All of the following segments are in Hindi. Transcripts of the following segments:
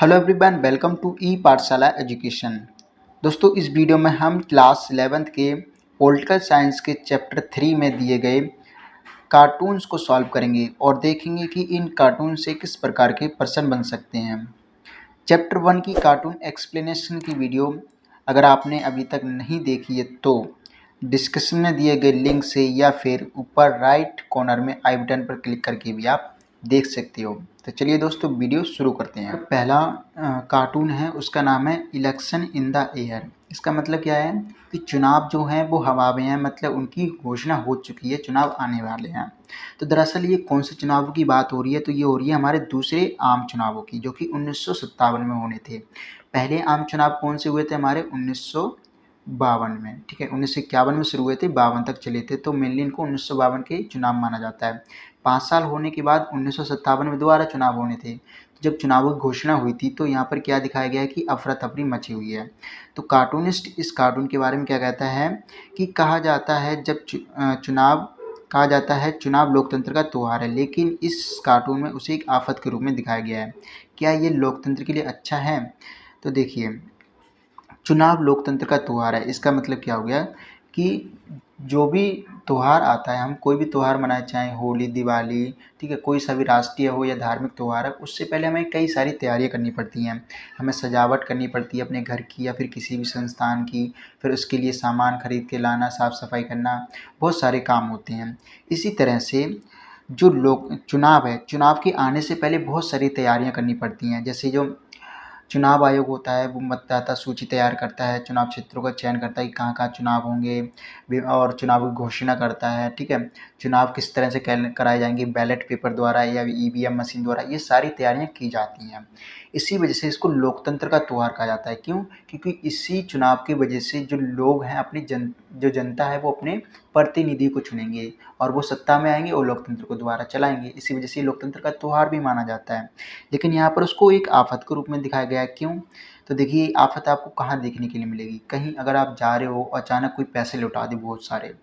हेलो एवरीवन, वेलकम टू ई पाठशाला एजुकेशन। दोस्तों, इस वीडियो में हम क्लास 11th के पॉलिटिकल साइंस के चैप्टर 3 में दिए गए कार्टून्स को सॉल्व करेंगे और देखेंगे कि इन कार्टून से किस प्रकार के पर्सन बन सकते हैं। चैप्टर 1 की कार्टून एक्सप्लेनेशन की वीडियो अगर आपने अभी तक नहीं देखी है तो डिस्क्रिप्शन में दिए गए लिंक से या फिर ऊपर राइट कॉर्नर में आई बटन पर क्लिक करके भी आप देख सकते हो। तो चलिए दोस्तों, वीडियो शुरू करते हैं। पहला कार्टून है, उसका नाम है इलेक्शन इन द एयर। इसका मतलब क्या है कि चुनाव जो हैं वो हवा में हैं, मतलब उनकी घोषणा हो चुकी है, चुनाव आने वाले हैं। तो दरअसल ये कौन से चुनावों की बात हो रही है, तो ये हो रही है हमारे दूसरे आम चुनावों की, जो कि 1957 में होने थे। पहले आम चुनाव कौन से हुए थे हमारे 1952 में, ठीक है। 1951 में शुरू हुए थे, 52 तक चले थे, तो मेनली इनको 1952 के चुनाव माना जाता है। 5 साल होने के बाद 1957 में दोबारा चुनाव होने थे। तो जब चुनावों की घोषणा हुई थी तो यहाँ पर क्या दिखाया गया है कि अफरा तफरी मची हुई है। तो कार्टूनिस्ट इस कार्टून के बारे में क्या कहता है कि कहा जाता है चुनाव लोकतंत्र का त्योहार है, लेकिन इस कार्टून में उसे एक आफत के रूप में दिखाया गया है। क्या ये लोकतंत्र के लिए अच्छा है? तो देखिए, चुनाव लोकतंत्र का त्योहार है, इसका मतलब क्या हो गया कि जो भी त्योहार आता है, हम कोई भी त्योहार मनाए, चाहे होली, दिवाली, ठीक है, कोई सा भी राष्ट्रीय हो या धार्मिक त्योहार है, उससे पहले हमें कई सारी तैयारियां करनी पड़ती हैं। हमें सजावट करनी पड़ती है अपने घर की या फिर किसी भी संस्थान की, फिर उसके लिए सामान खरीद के लाना, साफ़ सफाई करना, बहुत सारे काम होते हैं। इसी तरह से जो लोग चुनाव है, चुनाव के आने से पहले बहुत सारी तैयारियां करनी पड़ती हैं। जैसे जो चुनाव आयोग होता है वो मतदाता सूची तैयार करता है, चुनाव क्षेत्रों का चयन करता है कि कहाँ-कहाँ चुनाव होंगे और चुनाव की घोषणा करता है, ठीक है। चुनाव किस तरह से कराए जाएंगे, बैलेट पेपर द्वारा या ईवीएम मशीन द्वारा, ये सारी तैयारियां की जाती हैं। इसी वजह से इसको लोकतंत्र का त्योहार कहा जाता है। क्यों? क्योंकि इसी चुनाव की वजह से जो लोग हैं, जो जनता है, वो अपने प्रतिनिधि को चुनेंगे और वो सत्ता में आएंगे और लोकतंत्र को दोबारा चलाएंगे। इसी वजह से लोकतंत्र का त्योहार भी माना जाता है। लेकिन यहाँ पर उसको एक आफत के रूप में दिखाया गया है। क्यों? तो देखिए, आफत आपको कहाँ देखने के लिए मिलेगी? कहीं अगर आप जा रहे हो, अचानक कोई पैसे लुटा दे बहुत सारे,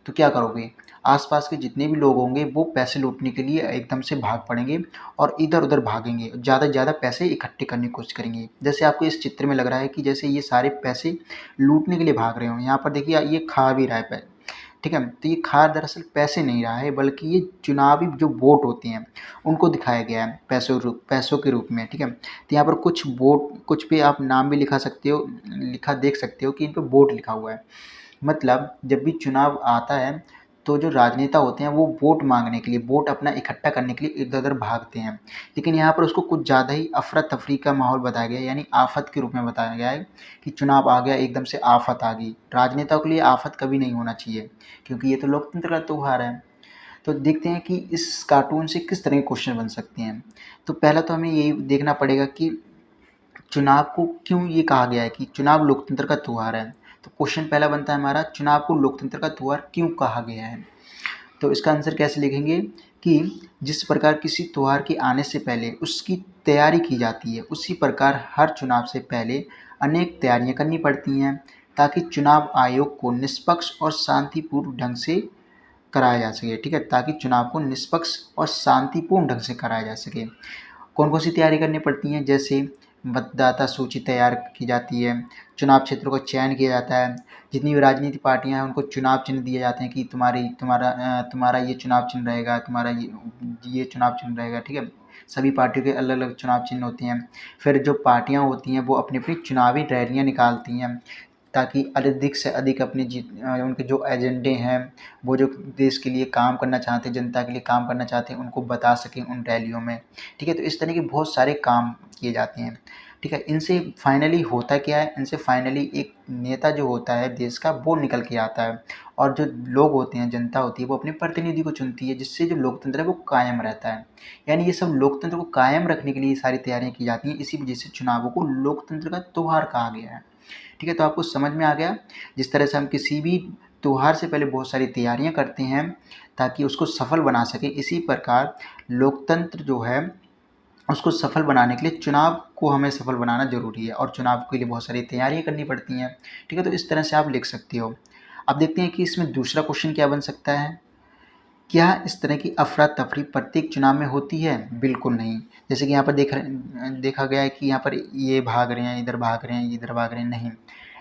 तो क्या करोगे? आसपास के जितने भी लोग होंगे वो पैसे लूटने के लिए एकदम से भाग पड़ेंगे और इधर-उधर भागेंगे, ज़्यादा से ज़्यादा पैसे इकट्ठे करने की कोशिश करेंगे। जैसे आपको इस चित्र में लग रहा है कि जैसे ये सारे पैसे लूटने के लिए भाग रहे हों। यहाँ पर देखिए, ये खा भी रहा है, ठीक है। तो ये खा दरअसल पैसे नहीं रहा है, बल्कि ये चुनावी जो वोट होते हैं उनको दिखाया गया है पैसों के रूप में, ठीक है। तो यहाँ पर कुछ पे आप नाम भी लिखा देख सकते हो कि इन पे वोट लिखा हुआ है। मतलब जब भी चुनाव आता है तो जो राजनेता होते हैं वो वोट मांगने के लिए, वोट अपना इकट्ठा करने के लिए इधर-उधर भागते हैं। लेकिन यहाँ पर उसको कुछ ज़्यादा ही अफरा-तफरी का माहौल बताया गया है, यानी आफ़त के रूप में बताया गया है कि चुनाव आ गया, एकदम से आफ़त आ गई। राजनेताओं के लिए आफ़त कभी नहीं होना चाहिए, क्योंकि ये तो लोकतंत्र का त्योहार है। तो देखते हैं कि इस कार्टून से किस तरह के क्वेश्चन बन सकते हैं। तो पहला तो हमें यही देखना पड़ेगा कि चुनाव को क्यों ये कहा गया है कि चुनाव लोकतंत्र का त्योहार है। तो क्वेश्चन पहला बनता है हमारा, चुनाव को लोकतंत्र का त्योहार क्यों कहा गया है? तो इसका आंसर कैसे लिखेंगे कि जिस प्रकार किसी त्योहार के आने से पहले उसकी तैयारी की जाती है, उसी प्रकार हर चुनाव से पहले अनेक तैयारियां करनी पड़ती हैं, ताकि चुनाव आयोग को निष्पक्ष और शांतिपूर्ण ढंग से कराया जा सके, ठीक है। ताकि चुनाव को निष्पक्ष और शांतिपूर्ण ढंग से कराया जा सके। कौन कौन सी तैयारी करनी पड़ती हैं? जैसे मतदाता सूची तैयार की जाती है, चुनाव क्षेत्रों का चयन किया जाता है, जितनी भी राजनीतिक पार्टियां हैं उनको चुनाव चिन्ह दिए जाते हैं कि तुम्हारा ये चुनाव चिन्ह रहेगा, तुम्हारा ये चुनाव चिन्ह रहेगा, ठीक है। सभी पार्टियों के अलग अलग चुनाव चिन्ह होते हैं। फिर जो पार्टियां होती हैं वो अपनी अपनी चुनावी रैलियां निकालती हैं, ताकि अधिक से अधिक उनके जो एजेंडे हैं, वो जो देश के लिए काम करना चाहते हैं, जनता के लिए काम करना चाहते हैं, उनको बता सकें उन रैलियों में, ठीक है। तो इस तरह के बहुत सारे काम किए जाते हैं, ठीक है। इनसे फाइनली होता क्या है? इनसे फाइनली एक नेता जो होता है देश का, वो निकल के आता है और जो लोग होते हैं, जनता होती है, वो अपने प्रतिनिधि को चुनती है, जिससे जो लोकतंत्र है वो कायम रहता है। यानी ये सब लोकतंत्र को कायम रखने के लिए सारी तैयारियां की जाती हैं। इसी वजह से चुनावों को लोकतंत्र का त्योहार कहा गया है, ठीक है। तो आपको समझ में आ गया, जिस तरह से हम किसी भी त्योहार से पहले बहुत सारी तैयारियां करते हैं ताकि उसको सफल बना सकें, इसी प्रकार लोकतंत्र जो है उसको सफल बनाने के लिए चुनाव को हमें सफल बनाना ज़रूरी है और चुनाव के लिए बहुत सारी तैयारियां करनी पड़ती हैं, ठीक है। तो इस तरह से आप लिख सकते हो। अब देखते हैं कि इसमें दूसरा क्वेश्चन क्या बन सकता है क्या इस तरह की अफरा-तफरी प्रत्येक चुनाव में होती है? बिल्कुल नहीं। जैसे कि यहाँ पर देखा गया है कि यहाँ पर ये भाग रहे हैं, इधर भाग रहे हैं, इधर भाग रहे हैं, नहीं।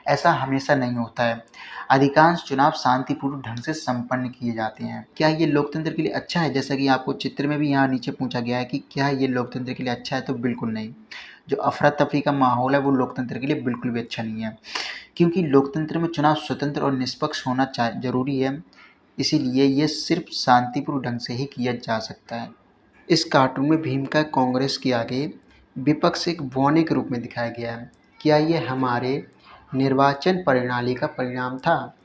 ऐसा हमेशा नहीं होता है। अधिकांश चुनाव शांतिपूर्ण ढंग से संपन्न किए जाते हैं। क्या ये लोकतंत्र के लिए अच्छा है? जैसा कि आपको चित्र में भी यहाँ नीचे पूछा गया है कि क्या ये लोकतंत्र के लिए अच्छा है? तो बिल्कुल नहीं। जो अफरा-तफरी का माहौल है वो लोकतंत्र के लिए बिल्कुल भी अच्छा नहीं है। क्योंकि लोकतंत्र में चुनाव स्वतंत्र और निष्पक्ष होना ज़रूरी है, इसीलिए ये सिर्फ शांतिपूर्ण ढंग से ही किया जा सकता है। इस कार्टून में भीम का कांग्रेस के आगे विपक्ष एक बौने के रूप में दिखाया गया है। क्या ये हमारे निर्वाचन प्रणाली का परिणाम था?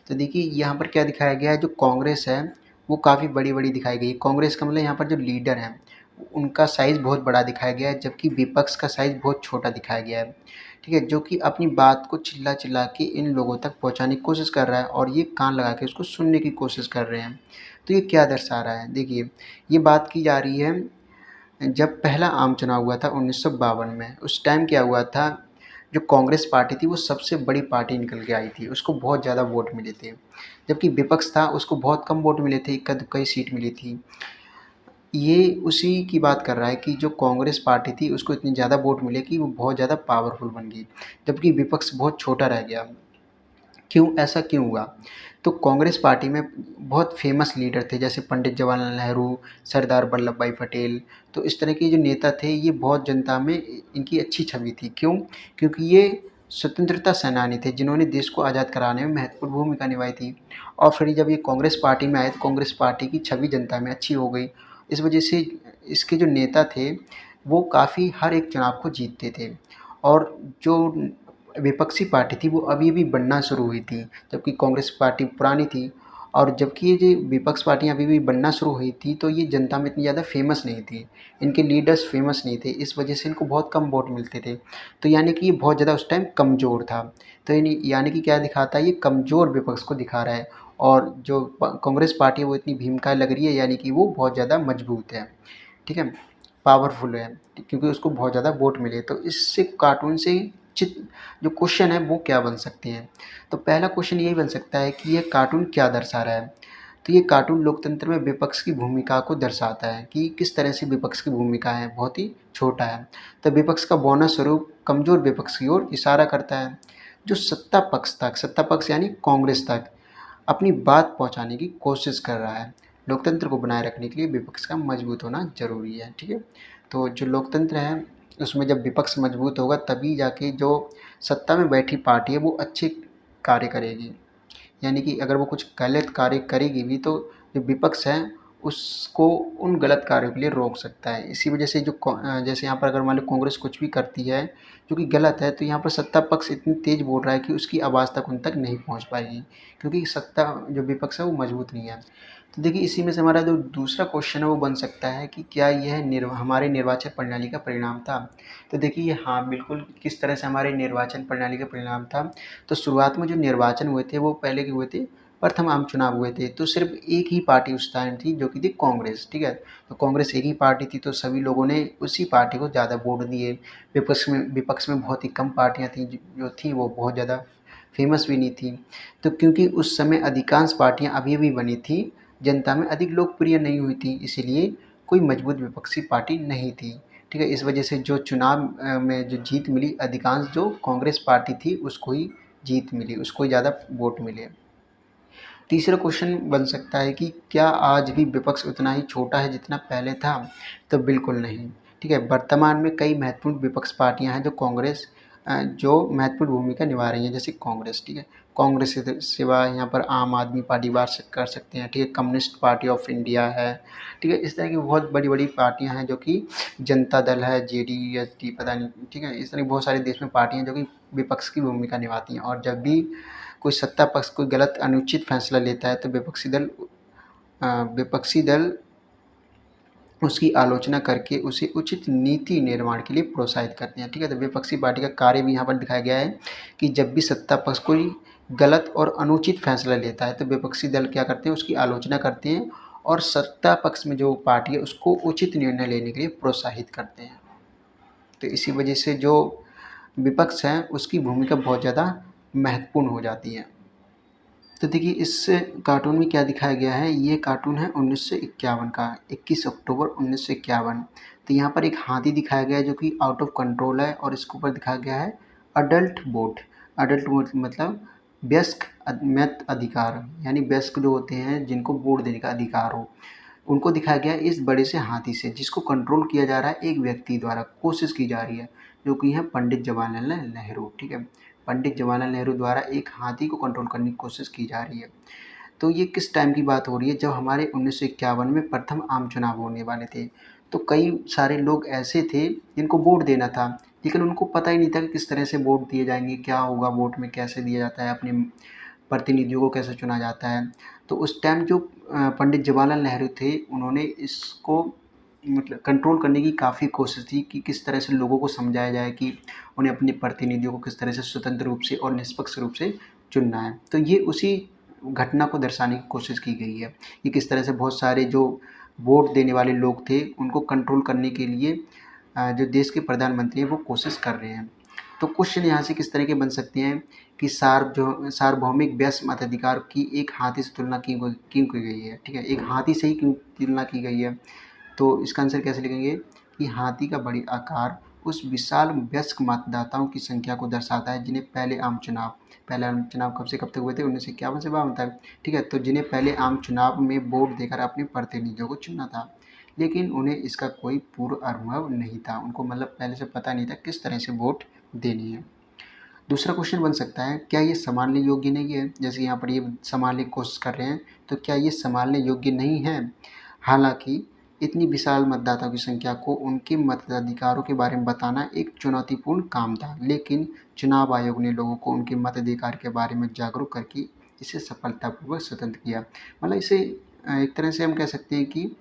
तो देखिए यहाँ पर क्या दिखाया गया है, जो कांग्रेस है वो काफ़ी बड़ी-बड़ी दिखाई गई है। कांग्रेस का मतलब यहाँ पर जो लीडर हैं उनका साइज़ बहुत बड़ा दिखाया गया है, जबकि विपक्ष का साइज़ बहुत छोटा दिखाया गया है। ठीक है, जो कि अपनी बात को चिल्ला-चिल्ला के इन लोगों तक पहुँचाने की कोशिश कर रहा है और ये कान लगा के उसको सुनने की कोशिश कर रहे हैं। तो ये क्या दर्शा रहा है? देखिए, ये बात की जा रही है जब पहला आम चुनाव हुआ था 1952 में, उस टाइम क्या हुआ था, जो कांग्रेस पार्टी थी वो सबसे बड़ी पार्टी निकल के आई थी, उसको बहुत ज़्यादा वोट मिले थे। जबकि विपक्ष था उसको बहुत कम वोट मिले थे, इक्का-दुक्का ही सीट मिली थी। ये उसी की बात कर रहा है कि जो कांग्रेस पार्टी थी उसको इतने ज़्यादा वोट मिले कि वो बहुत ज़्यादा पावरफुल बन गई, जबकि विपक्ष बहुत छोटा रह गया। क्यों ऐसा क्यों हुआ? तो कांग्रेस पार्टी में बहुत फेमस लीडर थे, जैसे पंडित जवाहरलाल नेहरू, सरदार वल्लभ भाई पटेल। तो इस तरह के जो नेता थे ये बहुत जनता में इनकी अच्छी छवि थी। क्यों? क्योंकि ये स्वतंत्रता सेनानी थे जिन्होंने देश को आज़ाद कराने में महत्वपूर्ण भूमिका निभाई थी। और फिर जब ये कांग्रेस पार्टी में आए तो कांग्रेस पार्टी की छवि जनता में अच्छी हो गई। इस वजह से इसके जो नेता थे वो काफ़ी हर एक चुनाव को जीतते थे। और जो विपक्षी पार्टी थी वो अभी-अभी बनना शुरू हुई थी, जबकि कांग्रेस पार्टी पुरानी थी। और जबकि ये जो विपक्ष पार्टियाँ अभी-अभी बनना शुरू हुई थी, तो ये जनता में इतनी ज़्यादा फ़ेमस नहीं थी। इनके लीडर्स फ़ेमस नहीं थे, इस वजह से इनको बहुत कम वोट मिलते थे। तो यानी कि ये बहुत ज़्यादा उस टाइम कमज़ोर था। तो यानी कि क्या दिखाता है, ये कमज़ोर विपक्ष को दिखा रहा है। और जो कांग्रेस पार्टी है वो इतनी भीमकाय लग रही है, यानी कि वो बहुत ज़्यादा मजबूत है। ठीक है? पावरफुल है, क्योंकि उसको बहुत ज़्यादा वोट मिले। तो इससे कार्टून से चित जो क्वेश्चन है वो क्या बन सकते हैं? तो पहला क्वेश्चन यही बन सकता है कि ये कार्टून क्या दर्शा रहा है? तो ये कार्टून लोकतंत्र में विपक्ष की भूमिका को दर्शाता है कि किस तरह से विपक्ष की भूमिका है, बहुत ही छोटा है। तो विपक्ष का बौना स्वरूप कमज़ोर विपक्ष की ओर इशारा करता है, जो सत्ता पक्ष यानी कांग्रेस तक अपनी बात पहुंचाने की कोशिश कर रहा है। लोकतंत्र को बनाए रखने के लिए विपक्ष का मजबूत होना ज़रूरी है। ठीक है? तो जो लोकतंत्र है उसमें जब विपक्ष मजबूत होगा तभी जाके जो सत्ता में बैठी पार्टी है वो अच्छे कार्य करेगी। यानी कि अगर वो कुछ गलत कार्य करेगी भी तो जो विपक्ष है उसको उन गलत कार्यों के लिए रोक सकता है। इसी वजह से जैसे यहाँ पर अगर मान लो कांग्रेस कुछ भी करती है जो कि गलत है, तो यहाँ पर सत्ता पक्ष इतनी तेज़ बोल रहा है कि उसकी आवाज़ तक उन तक नहीं पहुँच पाएगी, क्योंकि सत्ता जो विपक्ष है वो मजबूत नहीं है। तो देखिए इसी में से हमारा जो दूसरा क्वेश्चन है वो बन सकता है कि क्या यह हमारे निर्वाचन प्रणाली का परिणाम था? तो देखिए हाँ, बिल्कुल किस तरह से हमारे निर्वाचन प्रणाली का परिणाम था। तो शुरुआत में जो निर्वाचन हुए थे वो पहले के हुए थे, प्रथम आम चुनाव हुए थे, तो सिर्फ एक ही पार्टी उस टाइम थी जो कि थी कांग्रेस। ठीक है? तो कांग्रेस एक ही पार्टी थी तो सभी लोगों ने उसी पार्टी को ज़्यादा वोट दिए। विपक्ष में बहुत ही कम पार्टियाँ थीं जो थी वो बहुत ज़्यादा फेमस भी नहीं थी। तो क्योंकि उस समय अधिकांश पार्टियाँ अभी-अभी बनी थी, जनता में अधिक लोकप्रिय नहीं हुई थी, इसीलिए कोई मजबूत विपक्षी पार्टी नहीं थी। ठीक है? इस वजह से जो चुनाव में जो जीत मिली, अधिकांश जो कांग्रेस पार्टी थी उसको ही जीत मिली, उसको ही ज़्यादा वोट मिले। तीसरा क्वेश्चन बन सकता है कि क्या आज भी विपक्ष उतना ही छोटा है जितना पहले था? तो बिल्कुल नहीं। ठीक है? वर्तमान में कई महत्वपूर्ण विपक्ष पार्टियाँ हैं जो महत्वपूर्ण भूमिका निभा रही हैं, जैसे कांग्रेस। ठीक है? कांग्रेस के सिवा यहाँ पर आम आदमी पार्टी बात कर सकते हैं। ठीक है? कम्युनिस्ट पार्टी ऑफ इंडिया है। ठीक है? इस तरह की बहुत बड़ी-बड़ी पार्टियाँ हैं जो कि जनता दल है, जेडीएस पता नहीं। ठीक है? इस तरह की बहुत सारे देश में पार्टियाँ हैं जो कि विपक्ष की भूमिका निभाती हैं। और जब भी कोई सत्ता पक्ष कोई गलत अनुचित फैसला लेता है तो विपक्षी दल उसकी आलोचना करके उसे उचित नीति निर्माण के लिए प्रोत्साहित करते हैं। ठीक है? तो विपक्षी पार्टी का कार्य भी यहाँ पर दिखाया गया है कि जब भी सत्ता पक्ष कोई गलत और अनुचित फैसला लेता है तो विपक्षी दल क्या करते हैं, उसकी आलोचना करते हैं और सत्ता पक्ष में जो पार्टी है उसको उचित निर्णय लेने के लिए प्रोत्साहित करते हैं। तो इसी वजह से जो विपक्ष है उसकी भूमिका बहुत ज़्यादा महत्वपूर्ण हो जाती है। तो देखिए इस कार्टून में क्या दिखाया गया है, ये कार्टून है 1951 का, 21 अक्टूबर 1951। तो यहाँ पर एक हाथी दिखाया गया है जो कि आउट ऑफ कंट्रोल है, और इसके ऊपर दिखाया गया है अडल्ट वोट। अडल्ट वोट मतलब वयस्क मत अधिकार, यानी वयस्क जो होते हैं जिनको वोट देने का अधिकार हो, उनको दिखाया गया है इस बड़े से हाथी से, जिसको कंट्रोल किया जा रहा है एक व्यक्ति द्वारा, कोशिश की जा रही है, जो कि है पंडित जवाहरलाल नेहरू। ठीक है, पंडित जवाहरलाल नेहरू द्वारा एक हाथी को कंट्रोल करने की कोशिश की जा रही है। तो ये किस टाइम की बात हो रही है, जब हमारे 1951 में प्रथम आम चुनाव होने वाले थे। तो कई सारे लोग ऐसे थे जिनको वोट देना था, लेकिन उनको पता ही नहीं था कि किस तरह से वोट दिए जाएंगे, क्या होगा वोट में, कैसे दिया जाता है, अपने प्रतिनिधियों को कैसे चुना जाता है। तो उस टाइम जो पंडित जवाहरलाल नेहरू थे, उन्होंने इसको मतलब कंट्रोल करने की काफ़ी कोशिश थी कि किस तरह से लोगों को समझाया जाए कि उन्हें अपने प्रतिनिधियों को किस तरह से स्वतंत्र रूप से और निष्पक्ष रूप से चुनना है। तो ये उसी घटना को दर्शाने की कोशिश की गई है कि किस तरह से बहुत सारे जो वोट देने वाले लोग थे, उनको कंट्रोल करने के लिए जो देश के प्रधानमंत्री हैं वो कोशिश कर रहे हैं। तो क्वेश्चन यहाँ से किस तरह के बन सकते हैं कि सार्वभौमिक वयस्क मताधिकार की एक हाथी से तुलना क्यों की गई है। ठीक है, एक हाथी से ही क्यों तुलना की गई है। तो इसका आंसर कैसे लिखेंगे कि हाथी का बड़ी आकार उस विशाल वयस्क मतदाताओं की संख्या को दर्शाता है जिन्हें पहले आम चुनाव कब से कब तक हुए थे, 1951 से 52 तक। ठीक है, तो जिन्हें पहले आम चुनाव में वोट देकर अपने प्रतिनिधियों को चुनना था, लेकिन उन्हें इसका कोई पूर्व अनुभव नहीं था, उनको मतलब पहले से पता नहीं था किस तरह से वोट देनी है। दूसरा क्वेश्चन बन सकता है, क्या ये संभालने योग्य नहीं है। जैसे यहाँ पर ये संभालने की कोशिश कर रहे हैं, तो क्या ये संभालने योग्य नहीं है। हालांकि इतनी विशाल मतदाताओं की संख्या को उनके मताधिकारों के बारे में बताना एक चुनौतीपूर्ण काम था, लेकिन चुनाव आयोग ने लोगों को उनके मताधिकार के बारे में जागरूक करके इसे सफलतापूर्वक स्वतंत्र किया। मतलब इसे एक तरह से हम कह सकते हैं कि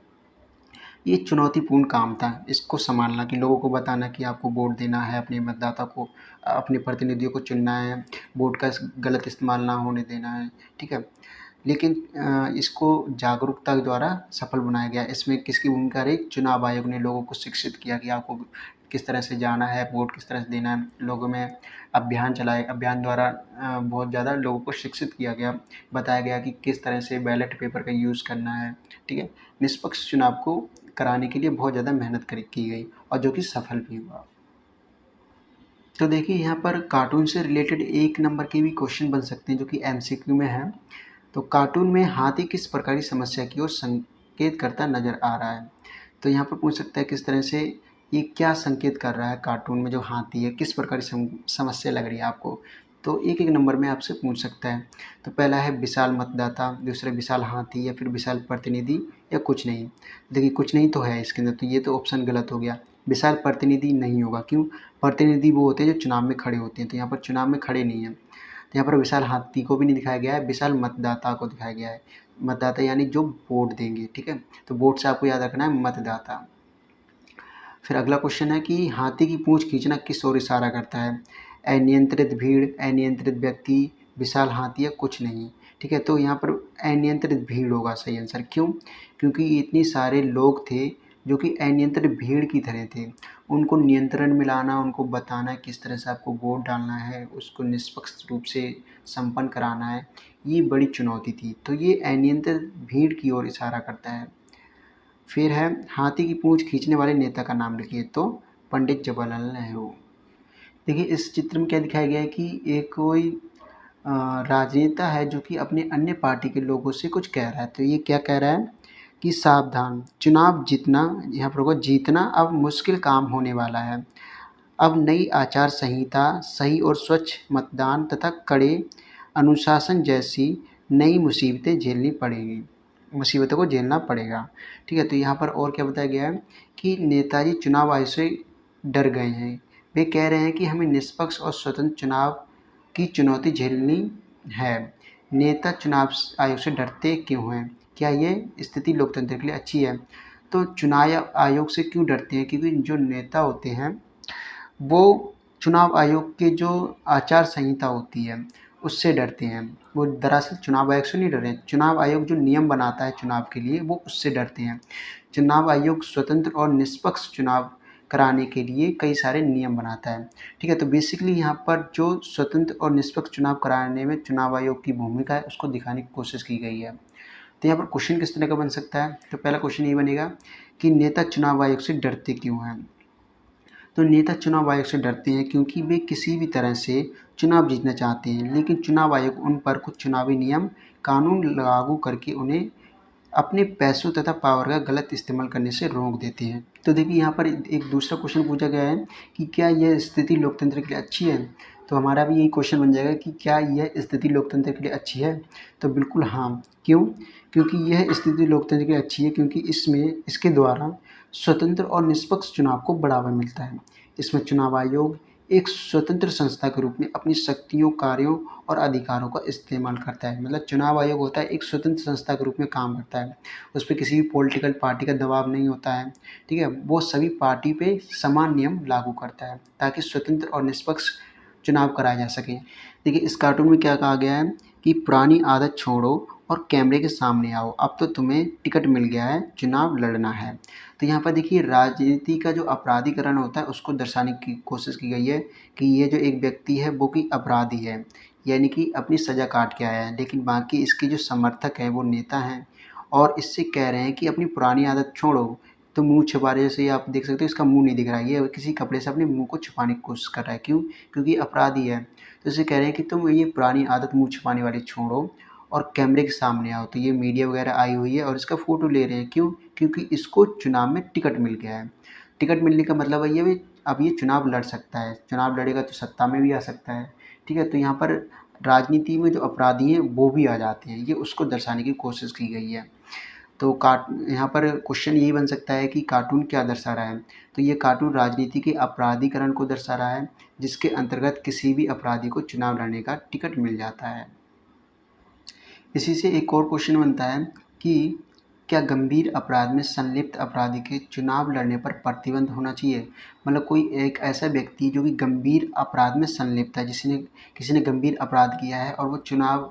ये चुनौतीपूर्ण काम था, इसको संभालना, कि लोगों को बताना कि आपको वोट देना है, अपने मतदाता को, अपने प्रतिनिधियों को चुनना है, वोट का गलत इस्तेमाल ना होने देना है। ठीक है, लेकिन इसको जागरूकता के द्वारा सफल बनाया गया। इसमें किसकी भूमिका रही, चुनाव आयोग ने लोगों को शिक्षित किया कि आपको किस तरह से जाना है, वोट किस तरह से देना है। लोगों में अभियान चलाए, अभियान द्वारा बहुत ज़्यादा लोगों को शिक्षित किया गया, बताया गया कि किस तरह से बैलेट पेपर का यूज़ करना है। ठीक है, निष्पक्ष चुनाव को कराने के लिए बहुत ज़्यादा मेहनत की गई, और जो कि सफल भी हुआ। तो देखिए यहाँ पर कार्टून से रिलेटेड 1 नंबर के भी क्वेश्चन बन सकते हैं जो कि एमसीक्यू में है। तो कार्टून में हाथी किस प्रकार की समस्या की ओर संकेत करता नजर आ रहा है। तो यहाँ पर पूछ सकता है किस तरह से ये क्या संकेत कर रहा है, कार्टून में जो हाथी है किस प्रकार की समस्या लग रही है आपको। तो एक एक नंबर में आपसे पूछ सकता है। तो पहला है विशाल मतदाता, दूसरा विशाल हाथी, या फिर विशाल प्रतिनिधि, या कुछ नहीं। देखिए कुछ नहीं तो है इसके अंदर, तो ये तो ऑप्शन गलत हो गया। विशाल प्रतिनिधि नहीं होगा, क्यों, प्रतिनिधि वो होते हैं जो चुनाव में खड़े होते हैं, तो यहाँ पर चुनाव में खड़े नहीं हैं। तो यहाँ पर विशाल हाथी को भी नहीं दिखाया गया है, विशाल मतदाता को दिखाया गया है। मतदाता यानी जो वोट देंगे। ठीक है, तो वोट से आपको याद रखना है मतदाता। फिर अगला क्वेश्चन है कि हाथी की पूंछ खींचना किस ओर इशारा करता है। अनियंत्रित भीड़, अनियंत्रित व्यक्ति, विशाल हाथी, या कुछ नहीं। ठीक है, तो यहाँ पर अनियंत्रित भीड़ होगा सही आंसर। क्यों, क्योंकि इतने सारे लोग थे जो कि अनियंत्रित भीड़ की तरह थे। उनको नियंत्रण में लाना, उनको बताना किस तरह से आपको वोट डालना है, उसको निष्पक्ष रूप से संपन्न कराना है, ये बड़ी चुनौती थी। तो ये अनियंत्रित भीड़ की ओर इशारा करता है। फिर है हाथी की पूंछ खींचने वाले नेता का नाम लिखिए। तो पंडित जवाहरलाल नेहरू। देखिए इस चित्र में क्या दिखाया गया है कि एक कोई राजनेता है जो कि अपने अन्य पार्टी के लोगों से कुछ कह रहा है। तो ये क्या कह रहा है कि सावधान, चुनाव जीतना, यहाँ पर होगा जीतना अब मुश्किल काम होने वाला है। अब नई आचार संहिता, सही और स्वच्छ मतदान तथा कड़े अनुशासन जैसी नई मुसीबतों को झेलना पड़ेगा। ठीक है, तो यहाँ पर और क्या बताया गया है कि नेताजी चुनाव आयोग से डर गए हैं। वे कह रहे हैं कि हमें निष्पक्ष और स्वतंत्र चुनाव की चुनौती झेलनी है। नेता चुनाव आयोग से डरते क्यों हैं, क्या ये स्थिति लोकतंत्र के लिए अच्छी है। तो चुनाव आयोग से क्यों डरते हैं, क्योंकि जो नेता होते हैं वो चुनाव आयोग के जो आचार संहिता होती है उससे डरते हैं। वो दरअसल चुनाव आयोग से नहीं डर रहे हैं, चुनाव आयोग जो नियम बनाता है चुनाव के लिए वो उससे डरते हैं। चुनाव आयोग स्वतंत्र और निष्पक्ष चुनाव कराने के लिए कई सारे नियम बनाता है। ठीक है, तो बेसिकली यहाँ पर जो स्वतंत्र और निष्पक्ष चुनाव कराने में चुनाव आयोग की भूमिका है उसको दिखाने की कोशिश की गई है। तो यहाँ पर क्वेश्चन किस तरह का बन सकता है? तो पहला क्वेश्चन ये बनेगा कि नेता चुनाव आयोग से डरते क्यों हैं? तो नेता चुनाव आयोग से डरते हैं क्योंकि वे किसी भी तरह से चुनाव जीतना चाहते हैं, लेकिन चुनाव आयोग उन पर कुछ चुनावी नियम कानून लागू करके उन्हें अपने पैसों तथा पावर का गलत इस्तेमाल करने से रोक देते हैं। तो देखिए यहाँ पर एक दूसरा क्वेश्चन पूछा गया है कि क्या यह स्थिति लोकतंत्र के लिए अच्छी है? तो हमारा भी यही क्वेश्चन बन जाएगा कि क्या यह स्थिति लोकतंत्र के लिए अच्छी है? तो बिल्कुल हाँ। क्यों? क्योंकि यह स्थिति लोकतंत्र के लिए अच्छी है क्योंकि इसके द्वारा स्वतंत्र और निष्पक्ष चुनाव को बढ़ावा मिलता है। इसमें चुनाव आयोग एक स्वतंत्र संस्था के रूप में अपनी शक्तियों, कार्यों और अधिकारों का इस्तेमाल करता है। मतलब चुनाव आयोग होता है एक स्वतंत्र संस्था के रूप में काम करता है। उस पे किसी भी पॉलिटिकल पार्टी का दबाव नहीं होता है। ठीक है, वो सभी पार्टी पे समान नियम लागू करता है ताकि स्वतंत्र और निष्पक्ष चुनाव कराए जा सके। देखिए इस कार्टून में क्या कहा गया है कि पुरानी आदत छोड़ो और कैमरे के सामने आओ, अब तो तुम्हें टिकट मिल गया है, चुनाव लड़ना है। तो यहाँ पर देखिए राजनीति का जो अपराधीकरण होता है उसको दर्शाने की कोशिश की गई है कि ये जो एक व्यक्ति है वो भी अपराधी है, यानी कि अपनी सज़ा काट के आया है, लेकिन बाकी इसके जो समर्थक हैं वो नेता हैं और इससे कह रहे हैं कि अपनी पुरानी आदत छोड़ो। तो मुँह छिपा रहे, जैसे आप देख सकते हो इसका मुँह नहीं दिख रहा है, ये किसी कपड़े से अपने मुँह को छुपाने की कोशिश कर रहा है। क्यों? क्योंकि अपराधी है। तो इसे कह रहे हैं कि तुम ये पुरानी आदत मुँह छिपाने वाली छोड़ो और कैमरे के सामने आओ। तो ये मीडिया वगैरह आई हुई है और इसका फ़ोटो ले रहे हैं। क्यों? क्योंकि इसको चुनाव में टिकट मिल गया है। टिकट मिलने का मतलब है ये भी अब ये चुनाव लड़ सकता है। चुनाव लड़ेगा तो सत्ता में भी आ सकता है। ठीक है, तो यहाँ पर राजनीति में जो अपराधी हैं वो भी आ जाते हैं, ये उसको दर्शाने की कोशिश की गई है। तो यहाँ पर क्वेश्चन यही बन सकता है कि कार्टून क्या दर्शा रहा है? तो ये कार्टून राजनीति के अपराधीकरण को दर्शा रहा है, जिसके अंतर्गत किसी भी अपराधी को चुनाव लड़ने का टिकट मिल जाता है। इसी से एक और क्वेश्चन बनता है कि क्या गंभीर अपराध में संलिप्त अपराधी के चुनाव लड़ने पर प्रतिबंध होना चाहिए? मतलब कोई एक ऐसा व्यक्ति जो कि गंभीर अपराध में संलिप्त है, किसी ने गंभीर अपराध किया है और वो चुनाव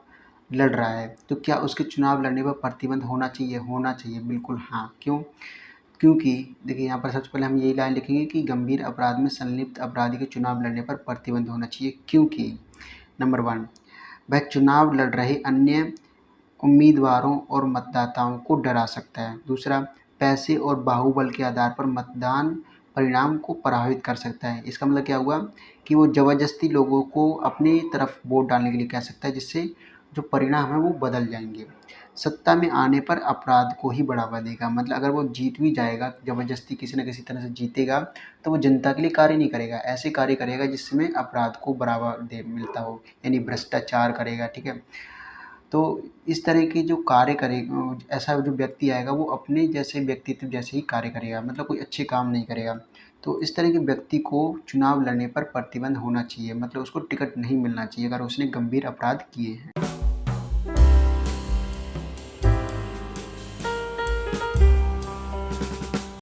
लड़ रहा है, तो क्या उसके चुनाव लड़ने पर प्रतिबंध होना चाहिए? होना चाहिए, बिल्कुल हाँ। क्यों? क्योंकि देखिए यहाँ पर सबसे पहले हम यही लाइन लिखेंगे कि गंभीर अपराध में संलिप्त अपराधी के चुनाव लड़ने पर प्रतिबंध होना चाहिए, क्योंकि नंबर 1, वह चुनाव लड़ रहे अन्य उम्मीदवारों और मतदाताओं को डरा सकता है। दूसरा, पैसे और बाहुबल के आधार पर मतदान परिणाम को प्रभावित कर सकता है। इसका मतलब क्या हुआ कि वो ज़बरदस्ती लोगों को अपनी तरफ वोट डालने के लिए कह सकता है, जिससे जो परिणाम है वो बदल जाएंगे। सत्ता में आने पर अपराध को ही बढ़ावा देगा। मतलब अगर वो जीत भी जाएगा, ज़बरदस्ती किसी न किसी तरह से जीतेगा, तो वो जनता के लिए कार्य नहीं करेगा, ऐसे कार्य करेगा जिसमें अपराध को बढ़ावा दे मिलता हो, यानी भ्रष्टाचार करेगा। ठीक है, तो इस तरह के जो कार्य ऐसा जो व्यक्ति आएगा वो अपने जैसे व्यक्तित्व जैसे ही कार्य करेगा, मतलब कोई अच्छे काम नहीं करेगा। तो इस तरह के व्यक्ति को चुनाव लड़ने पर प्रतिबंध होना चाहिए, मतलब उसको टिकट नहीं मिलना चाहिए अगर उसने गंभीर अपराध किए हैं।